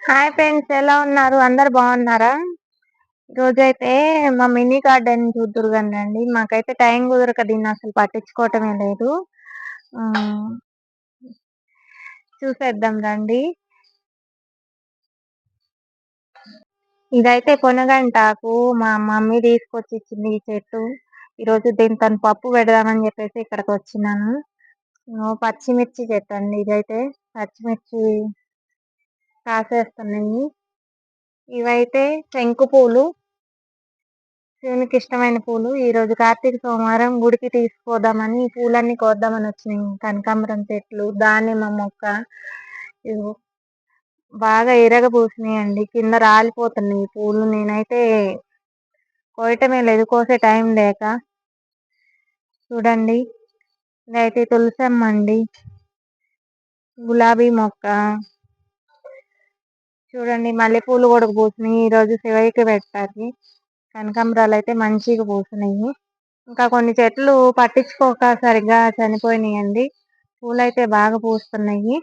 Hi friends, ఎలా ఉన్నారు? అందరు బాగున్నారా? రోజైతే మా మినీ గార్డెన్ చూద్దురు గానండి. మాకైతే టైం కుదరక దీన్ని అసలు పట్టించుకోవటమే లేదు. ఆహ్, చూసేద్దాం రండి. ఇదైతే పొనగంటాకు మా మమ్మీ తీసుకొచ్చి ఇచ్చింది ఈ చెట్టు. ఈరోజు దీనితోని పప్పు పెడదామని చెప్పేసి ఇక్కడికొచ్చినాను. పచ్చిమిర్చి చెట్టండి ఇదైతే. పచ్చిమిర్చి కాసేస్తున్నాయి. ఇవైతే శంకు పూలు. శివునికి ఇష్టమైన పూలు. ఈరోజు కార్తీక సోమవారం గుడికి తీసుకుపోదామని ఈ పూలన్నీ కోద్దామని వచ్చినాయి. కనకాంబరం చెట్లు, దానిమ్మ మొక్క ఇగో బాగా ఇరగబూసినాయండి. కింద రాలిపోతున్నాయి ఈ పూలు. నేనైతే కోయటమే లేదు, కోసే టైం లేక. చూడండి, ఇదైతే తులసమ్మ అండి. గులాబీ మొక్క చూడండి, మల్లెపూలు కూడా పూసినాయి. ఈరోజు శివయ్యకి పెట్టాలి. కనకాంబరాలు అయితే మంచిగా పూసినాయి. ఇంకా కొన్ని చెట్లు పట్టించుకోక సరిగ్గా చనిపోయినాయండి. పూలైతే బాగా పూస్తున్నాయి.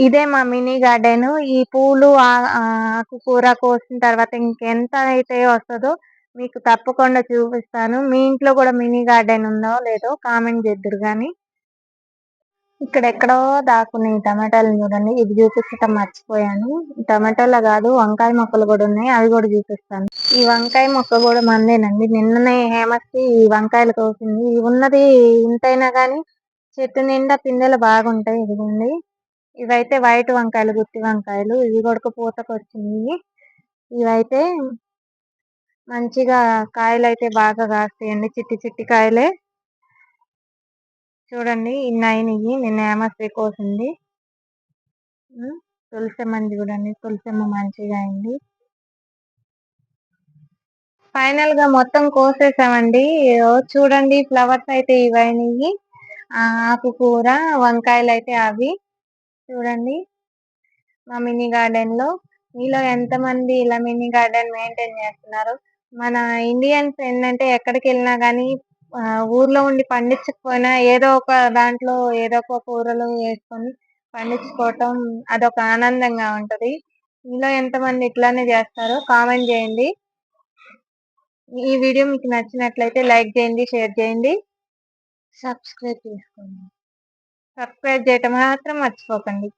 ఇదే మా మినీ గార్డెన్. ఈ పూలు ఆకుకూర కోసిన తర్వాత ఇంకెంత అయితే వస్తుందో మీకు తప్పకుండా చూపిస్తాను. మీ ఇంట్లో కూడా మినీ గార్డెన్ ఉందో లేదో కామెంట్ చేద్దురు కానీ. ఇక్కడెక్కడో దాక్కున్నాయి టమాటాలు చూడండి. ఇది చూపించటం మర్చిపోయాను. టమాటాలో కాదు, వంకాయ మొక్కలు కూడా ఉన్నాయి, అవి కూడా చూపిస్తాను. ఈ వంకాయ మొక్క కూడా మందేనండి. నిన్ననే హేమశ్రీ ఈ వంకాయలు కోసింది. ఉన్నది ఇంతైనా కానీ చెట్టు నిండా పిందెలు బాగుంటాయి. ఇదిగోండి, ఇవైతే వైట్ వంకాయలు, గుత్తి వంకాయలు. ఇవి కూడా పూతకు వచ్చినాయి. ఇవైతే మంచిగా కాయలు అయితే బాగా కాస్తాయండి, చిట్టి చిట్టి కాయలే. చూడండి, ఇన్ని అయినాయి. నిన్న హేమశ్రీ కోసింది. తులసమ్మని చూడండి, తులసమ్మ మంచిగా అయింది. ఫైనల్ గా మొత్తం కోసేసామండి. చూడండి, ఫ్లవర్స్ అయితే ఇవైనాయి. ఆకుకూర, వంకాయలు అయితే అవి. చూడండి, మా మినీ గార్డెన్ లో మీలో ఎంతమంది ఇలా మినీ గార్డెన్ మెయింటైన్ చేస్తున్నారు? మన ఇండియన్స్ ఏంటంటే ఎక్కడికి వెళ్ళినా గానీ ఊర్లో ఉండి పండించకపోయినా ఏదో ఒక దాంట్లో ఏదో ఒక కూరలు వేసుకొని పండించుకోవటం అదొక ఆనందంగా ఉంటది. మీలో ఎంతమంది ఇట్లానే చేస్తారో కామెంట్ చేయండి. ఈ వీడియో మీకు నచ్చినట్లయితే లైక్ చేయండి, షేర్ చేయండి, సబ్స్క్రైబ్ చేసుకోండి. సబ్స్క్రైబ్ చేయటం మాత్రం మర్చిపోకండి.